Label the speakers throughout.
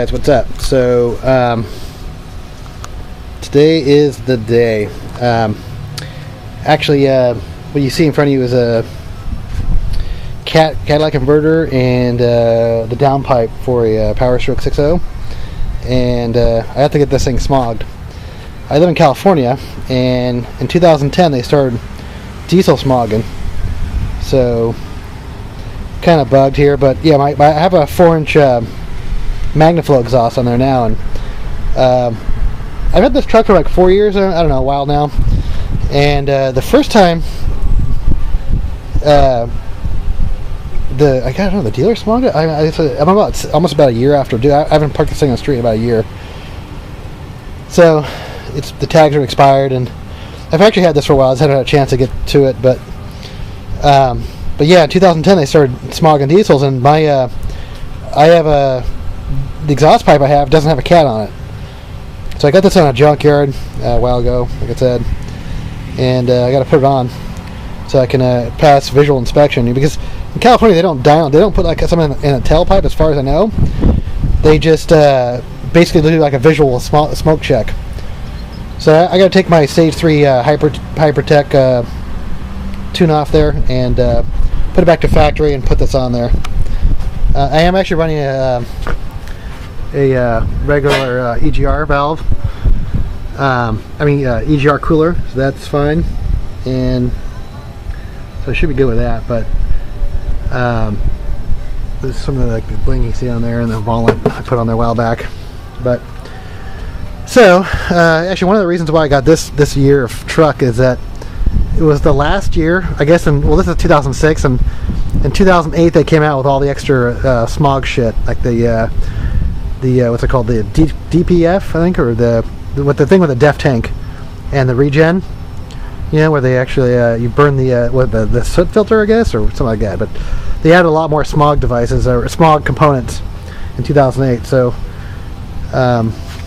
Speaker 1: Guys, what's up? So today is the day. Actually, what you see in front of you is a Catalytic converter and the downpipe for a PowerStroke 6.0, and I have to get this thing smogged. I live in California, and in 2010 they started diesel smogging, so kind of bugged here. But yeah, I have a 4-inch MagnaFlow exhaust on there now, and I've had this truck for like 4 years, I don't know, a while now. And the first time I don't know, the dealer smogged it. I'm almost about a year after. Dude, I haven't parked this thing on the street in about a year, so the tags are expired, and I've actually had this for a while. I just haven't had a chance to get to it, but yeah, in 2010 they started smogging diesels, and the exhaust pipe I have doesn't have a cat on it. So I got this on a junkyard a while ago, like I said, and I got to put it on so I can pass visual inspection. Because in California they don't put like something in a tailpipe, as far as I know. They just basically do like a visual smoke check. So I got to take my Stage 3 Hypertech tune off there and put it back to factory and put this on there. I am actually running a regular EGR valve. EGR cooler, so that's fine, and so I should be good with that. But there's some of the bling you see on there, and the wallet I put on there a while back. But so actually, one of the reasons why I got this year of truck is that it was the last year, I guess. This is 2006, and in 2008 they came out with all the extra smog shit, like the what's it called, the DPF, I think, or the thing with the DEF tank and the regen, where they actually you burn the soot filter, I guess, or something like that. But they added a lot more smog devices or smog components in 2008, so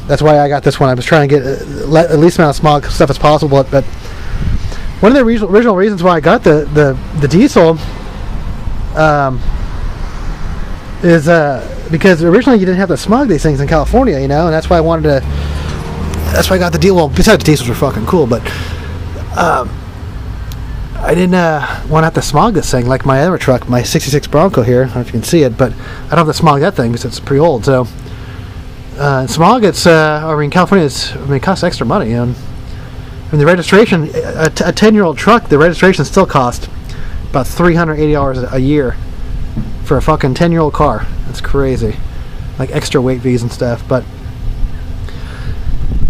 Speaker 1: that's why I got this one. I was trying to get at least amount of smog stuff as possible. But one of the original reasons why I got the diesel is because originally you didn't have to smog these things in California, and that's why I got the deal. Well, besides the diesels were fucking cool, but I didn't want to have to smog this thing like my other truck, my 66 Bronco here. I don't know if you can see it, but I don't have to smog that thing because it's pretty old. So smog, in California, it costs extra money. The registration, a 10-year-old truck, the registration still costs about $380 a year for a fucking 10-year-old car. That's crazy, like extra weight fees and stuff. But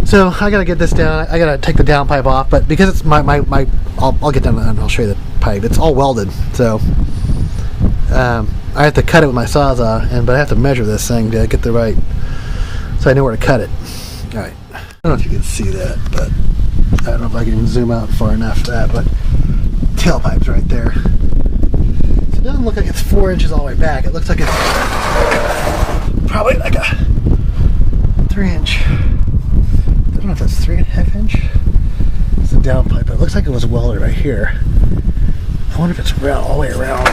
Speaker 1: so I gotta get this down. I gotta take the downpipe off, but because it's I'll get down and I'll show you the pipe. It's all welded, so I have to cut it with my Sawzall, but I have to measure this thing to get the right, so I know where to cut it. All right. I don't know if you can see that, but I don't know if I can even zoom out far enough for that. But tailpipe's right there. It doesn't look like it's 4 inches all the way back. It looks like it's probably like a 3-inch. I don't know if that's 3.5 inch. It's a downpipe. It looks like it was welded right here. I wonder if it's round all the way around.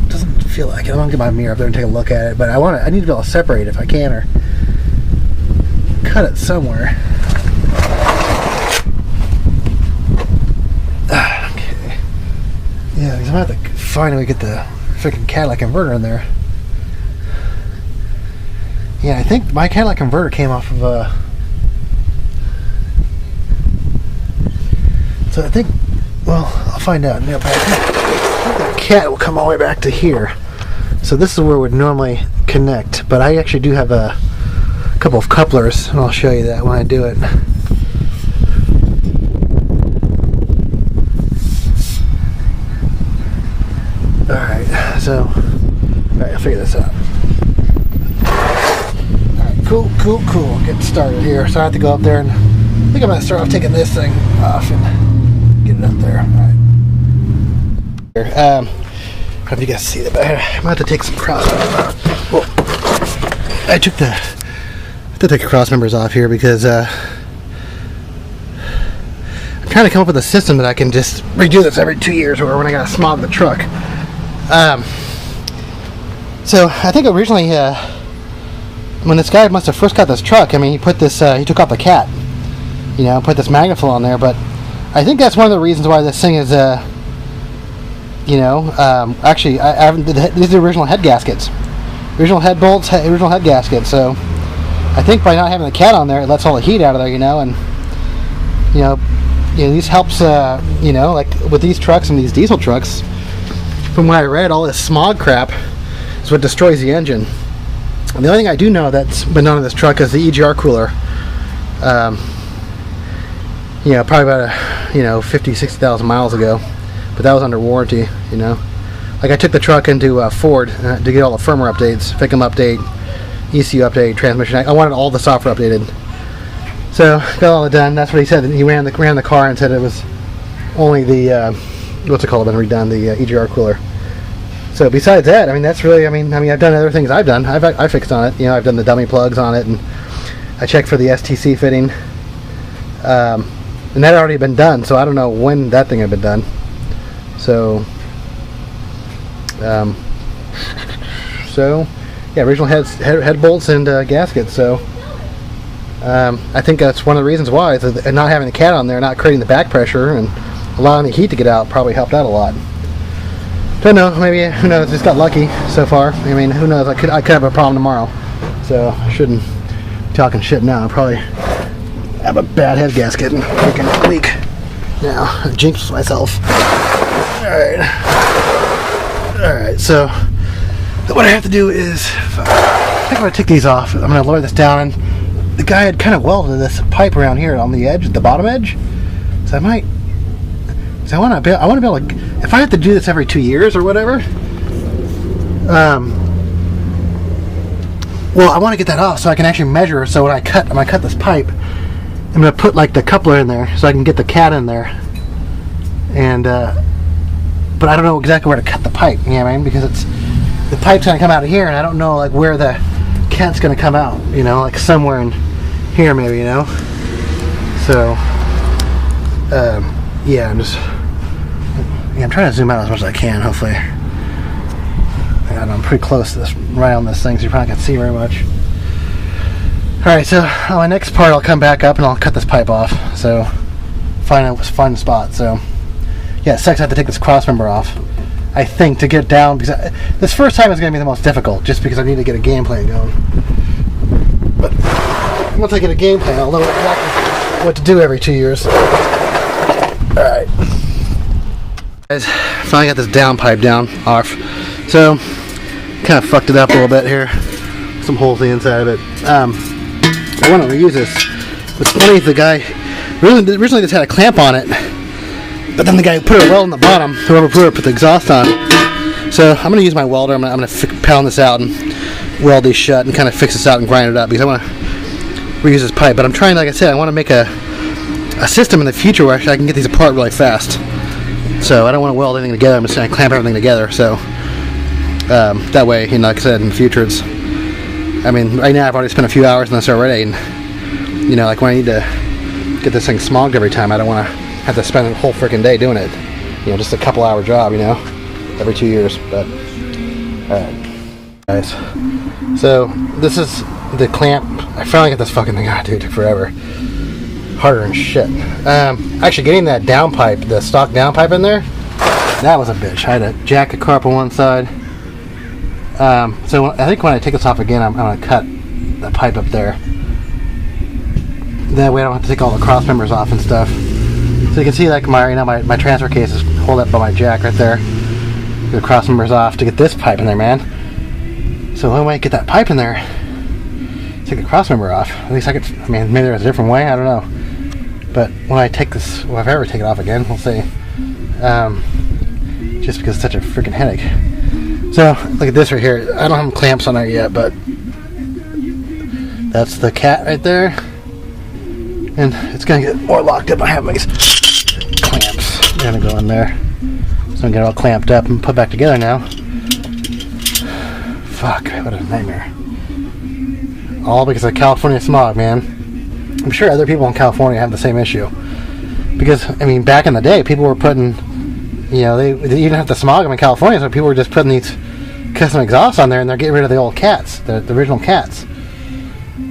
Speaker 1: It doesn't feel like it. I'm gonna get my mirror up there and take a look at it. But I need to be able to separate it if I can, or cut it somewhere. Yeah, because I'm going to have to finally get the freaking Catalytic converter in there. Yeah, I think my Catalytic converter came off of so I think, well, I'll find out. But I think the cat will come all the way back to here. So this is where it would normally connect. But I actually do have a couple of couplers, and I'll show you that when I do it. Alright, so I'll figure this out. Alright, cool. Getting started here. So I have to go up there, and I think I'm going to start off taking this thing off and get it up there. Alright. I don't know if you guys see that, but I'm going to have to take some cross members off. Well, I took the cross members off here because I'm trying to come up with a system that I can just redo this every 2 years, or when I gotta smog the truck. So I think originally, when this guy must have first got this truck, I mean, he put this, he took off the cat, you know, put this magnaflow on there. But I think that's one of the reasons why this thing is, you know, actually, I haven't. These are the original head gaskets, original head bolts, original head gaskets. So I think by not having the cat on there, it lets all the heat out of there, you know, and you know, these helps, you know, like with these trucks and these diesel trucks. From what I read, all this smog crap is what destroys the engine. And the only thing I do know that's been on this truck is the EGR cooler. You know, probably about, you know, 50, 60,000 miles ago. But that was under warranty, you know. Like I took the truck into Ford to get all the firmware updates, FICM update, ECU update, transmission. I wanted all the software updated. So got all it done. That's what he said. He ran the car and said it was only the what's it called? Been redone, the EGR cooler. So besides that, I mean, that's really. I mean, I've done other things. I fixed on it. You know, I've done the dummy plugs on it, and I checked for the STC fitting. And that had already been done, so I don't know when that thing had been done. So, yeah, original head bolts and gaskets. So. I think that's one of the reasons why, is that not having the cat on there, not creating the back pressure and allowing the heat to get out, probably helped out a lot. Don't know, maybe, who knows, just got lucky so far. I mean, who knows, I could have a problem tomorrow, so I shouldn't be talking shit now. I'll probably have a bad head gasket and freaking leak. Now, I jinxed myself. Alright, so what I have to do is, I think I'm going to take these off. I'm going to lower this down, and the guy had kind of welded this pipe around here on the edge, the bottom edge. So I might, so I want to be able to, if I have to do this every 2 years or whatever, well, I want to get that off so I can actually measure. So when I cut this pipe, I'm going to put like the coupler in there so I can get the cat in there. And, but I don't know exactly where to cut the pipe, you know what I mean? Because the pipe's going to come out of here, and I don't know like where the cat's gonna come out, you know, like somewhere in here maybe, you know. So yeah, I'm trying to zoom out as much as I can, hopefully. And I'm pretty close to this, right on this thing, so you probably can't see very much. Alright, so on my next part I'll come back up and I'll cut this pipe off. So find a spot. So yeah, it sucks I have to take this cross member off, I think, to get down, because this first time is going to be the most difficult, just because I need to get a game plan going. But once I get a game plan, I'll know exactly what to do every 2 years. Alright. Guys, finally got this down pipe off. So, kind of fucked it up a little bit here. Some holes in the inside of it. I want to reuse this. What's funny is the guy, originally this had a clamp on it, but then the guy put a weld in the bottom, whoever put the exhaust on. So I'm going to use my welder. I'm going to pound this out and weld these shut and kind of fix this out and grind it up, because I want to reuse this pipe. But I'm trying, like I said, I want to make a system in the future where actually I can get these apart really fast. So I don't want to weld anything together. I'm just going to clamp everything together. So that way, you know, like I said, in the future, it's, I mean, right now I've already spent a few hours on this already, and you know, like when I need to get this thing smogged every time, I don't want to have to spend a whole freaking day doing it. You know, just a couple hour job, you know, every 2 years. But alright, guys, so this is the clamp. I finally got this fucking thing out, dude. It took forever, harder than shit. Actually getting that down pipe, the stock down pipe in there, that was a bitch. I had to jack the car up on one side. So I think when I take this off again, I'm gonna cut the pipe up there. That way I don't have to take all the cross members off and stuff. So you can see, like, my transfer case is hold up by my jack right there. Get the cross members off to get this pipe in there, man. So the only way to get that pipe in there, take the cross member off. At least I could, I mean, maybe there's a different way, I don't know. But when I take this, well, if I ever take it off again, we'll see. Just because it's such a freaking headache. So, look at this right here. I don't have clamps on there yet, but that's the cat right there. And it's going to get more locked up. I have my clamps. They're going to go in there. So I'm going to get it all clamped up and put back together now. Fuck, what a nightmare. All because of California smog, man. I'm sure other people in California have the same issue. Because, I mean, back in the day, people were putting, you know, they didn't have to smog them in California, so people were just putting these custom exhaust on there, and they're getting rid of the old cats, the original cats.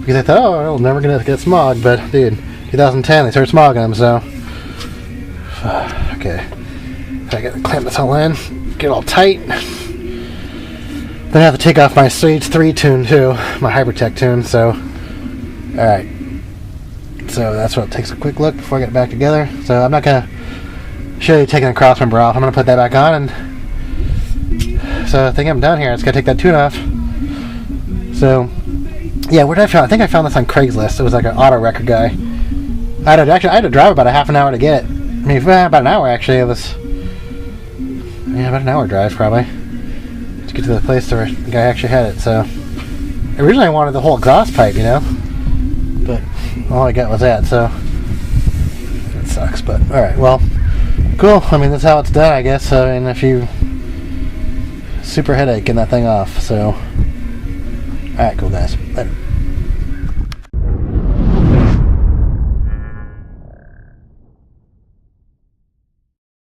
Speaker 1: Because I thought, oh, I'm never gonna get smog, but dude, 2010 they started smogging them, so okay. I gotta clamp this all in, get it all tight. Then I have to take off my Stage 3 tune too, my Hypertech tune. So, all right. So that's what takes a quick look before I get it back together. So I'm not gonna show you taking the cross member off. I'm gonna put that back on, and so I think I'm done here. It's gonna take that tune off. So yeah, where did I find? I think I found this on Craigslist. It was like an auto record guy. I had to drive about a half an hour to get it. I mean, about an hour actually. It was about an hour drive probably to get to the place where the guy actually had it. So originally I wanted the whole exhaust pipe, you know, but all I got was that. So it sucks, but all right. Well, cool. I mean, that's how it's done, I guess. And if you super headache getting that thing off. So all right, cool guys. Later.